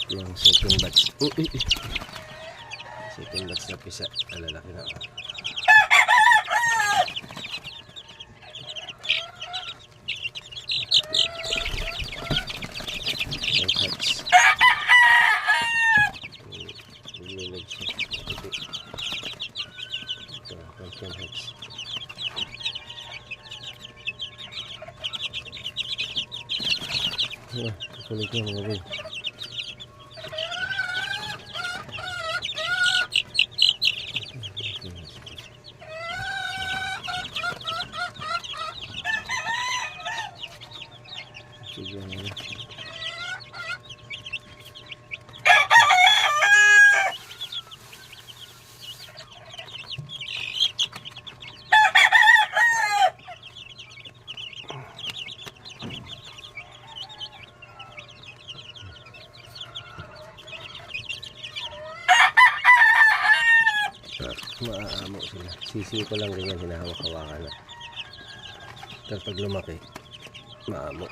Yung second batch. Second batch na pisa. Alalaki na. Kulit niya mga boy. Sige nga. Maaamo sila. Sisiw ko lang ganyan hinahawak-hawakan na. Pero pag lumaki, maamo.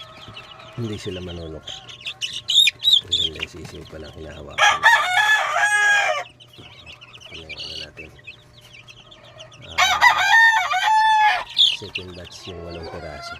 Hindi sila manunok. Ang ganda yung sisiw pa lang hinahawakan na. Ano natin. Second batch yung 8 piraso.